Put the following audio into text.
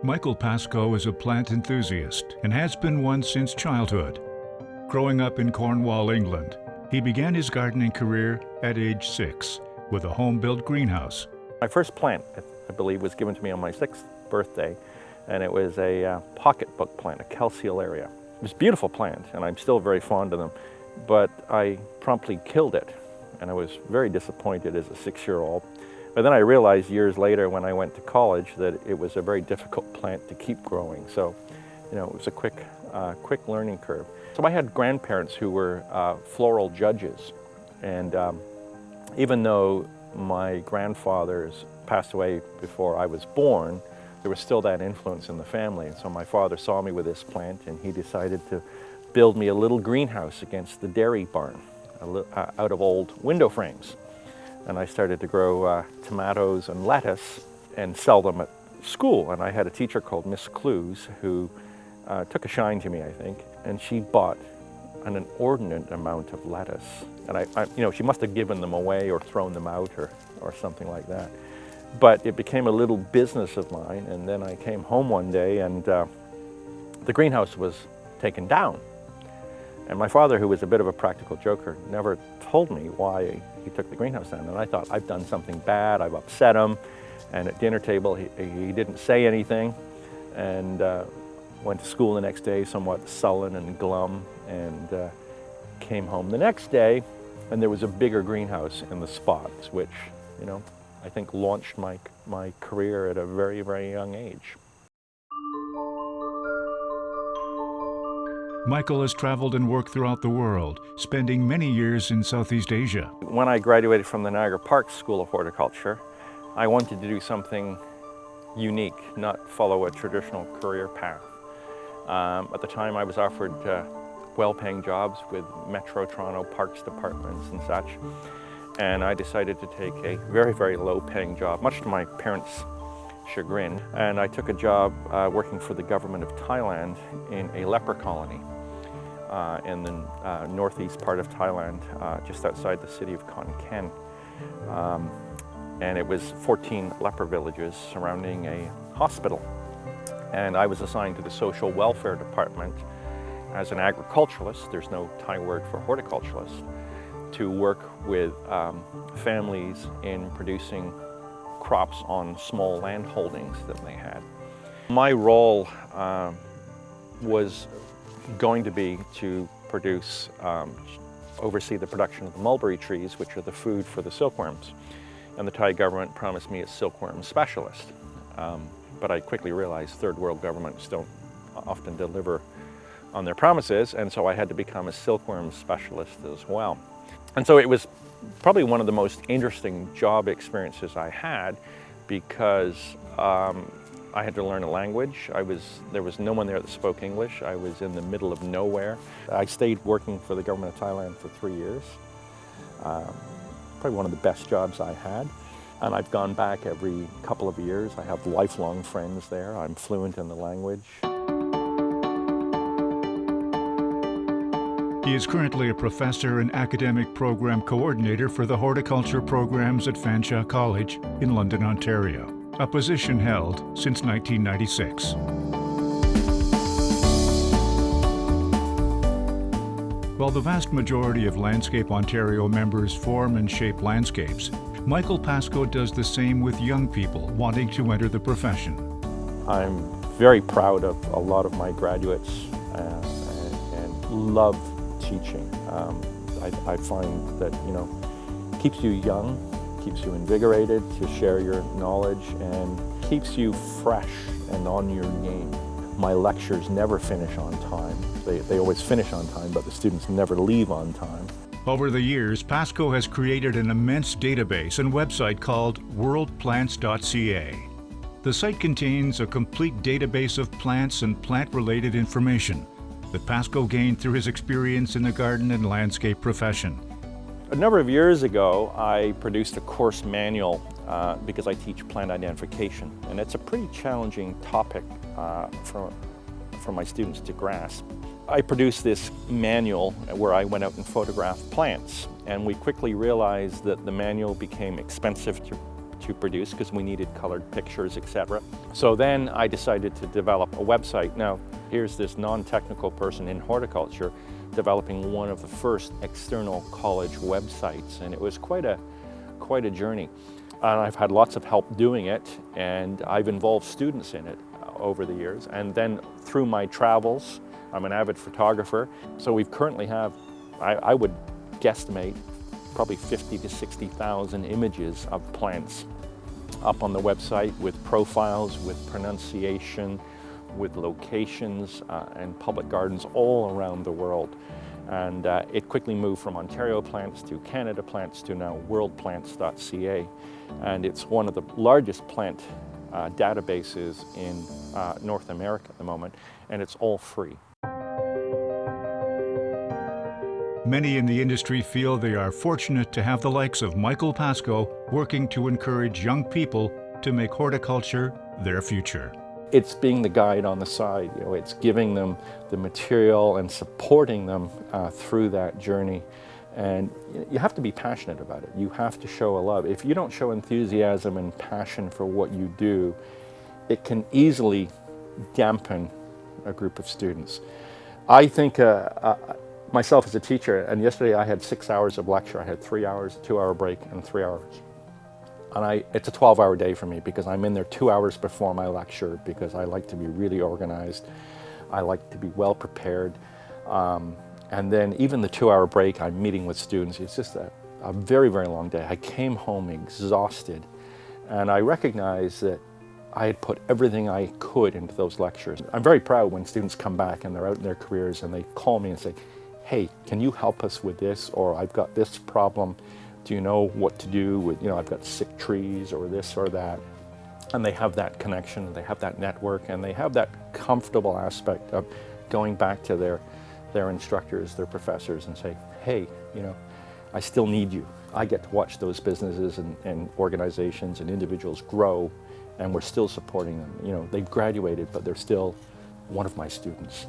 Michael Pascoe is a plant enthusiast and has been one since childhood. Growing up in Cornwall, England, he began his gardening career at age 6 with a home-built greenhouse. My first plant, I believe, was given to me on my 6th birthday, and it was a pocketbook plant, a calceolaria. It was a beautiful plant, and I'm still very fond of them, but I promptly killed it, and I was very disappointed as a 6-year-old. But then I realized years later when I went to college that it was a very difficult plant to keep growing. So, it was a quick learning curve. So I had grandparents who were floral judges. And even though my grandfathers passed away before I was born, there was still that influence in the family. And so my father saw me with this plant and he decided to build me a little greenhouse against the dairy barn out of old window frames. And I started to grow tomatoes and lettuce and sell them at school. And I had a teacher called Miss Clues who took a shine to me, I think, and she bought an inordinate amount of lettuce. And she must have given them away or thrown them out or something like that. But it became a little business of mine. And then I came home one day and the greenhouse was taken down. And my father, who was a bit of a practical joker, never told me why he took the greenhouse down. And I thought, I've done something bad, I've upset him. And at dinner table, he didn't say anything. And went to school the next day, somewhat sullen and glum, and came home the next day, and there was a bigger greenhouse in the spots, which, I think launched my career at a very, very young age. Michael has traveled and worked throughout the world, spending many years in Southeast Asia. When I graduated from the Niagara Park School of Horticulture, I wanted to do something unique, not follow a traditional career path. At the time I was offered well-paying jobs with Metro Toronto Parks departments and such, and I decided to take a very, very low-paying job, much to my parents' chagrin, and I took a job working for the government of Thailand in a leper colony in the northeast part of Thailand, just outside the city of Khon Kaen. And it was 14 leper villages surrounding a hospital. And I was assigned to the social welfare department as an agriculturalist, there's no Thai word for horticulturalist, to work with families in producing crops on small land holdings that they had. My role was going to be to produce, oversee the production of the mulberry trees, which are the food for the silkworms. And the Thai government promised me a silkworm specialist. But I quickly realized third world governments don't often deliver on their promises, and so I had to become a silkworm specialist as well. And so it was probably one of the most interesting job experiences I had because I had to learn a language. There was no one there that spoke English. I was in the middle of nowhere. I stayed working for the government of Thailand for 3 years. Probably one of the best jobs I had. And I've gone back every couple of years. I have lifelong friends there. I'm fluent in the language. He is currently a professor and academic program coordinator for the horticulture programs at Fanshawe College in London, Ontario, a position held since 1996. While the vast majority of Landscape Ontario members form and shape landscapes, Michael Pascoe does the same with young people wanting to enter the profession. I'm very proud of a lot of my graduates and love teaching. I find that, keeps you young, keeps you invigorated to share your knowledge, and keeps you fresh and on your game. My lectures never finish on time. They always finish on time, but the students never leave on time. Over the years, Pascoe has created an immense database and website called worldplants.ca. The site contains a complete database of plants and plant-related information that Pascoe gained through his experience in the garden and landscape profession. A number of years ago, I produced a course manual because I teach plant identification, and it's a pretty challenging topic for my students to grasp. I produced this manual where I went out and photographed plants, and we quickly realized that the manual became expensive to to produce because we needed colored pictures, etc. So then I decided to develop a website. Now, here's this non-technical person in horticulture developing one of the first external college websites, and it was quite a journey. And I've had lots of help doing it, and I've involved students in it over the years. And then through my travels, I'm an avid photographer, so we currently have, I would guesstimate, probably 50 to 60,000 images of plants up on the website with profiles, with pronunciation, with locations and public gardens all around the world. And it quickly moved from Ontario plants to Canada plants to now worldplants.ca. And it's one of the largest plant databases in North America at the moment, and it's all free. Many in the industry feel they are fortunate to have the likes of Michael Pascoe working to encourage young people to make horticulture their future. It's being the guide on the side, you know, it's giving them the material and supporting them through that journey. And you have to be passionate about it. You have to show a love. If you don't show enthusiasm and passion for what you do, it can easily dampen a group of students. I think myself as a teacher, and yesterday I had 6 hours of lecture. I had 3 hours, a 2-hour break, and 3 hours. And it's a 12-hour day for me because I'm in there 2 hours before my lecture because I like to be really organized. I like to be well prepared. And then even the 2-hour break, I'm meeting with students. It's just a very, very long day. I came home exhausted, and I recognized that I had put everything I could into those lectures. I'm very proud when students come back and they're out in their careers and they call me and say, hey, can you help us with this? Or I've got this problem. Do you know what to do with, you know, I've got sick trees or this or that. And they have that connection, they have that network, and they have that comfortable aspect of going back to their instructors, their professors, and say, hey, you know, I still need you. I get to watch those businesses and organizations and individuals grow, and we're still supporting them. You know, they've graduated, but they're still one of my students.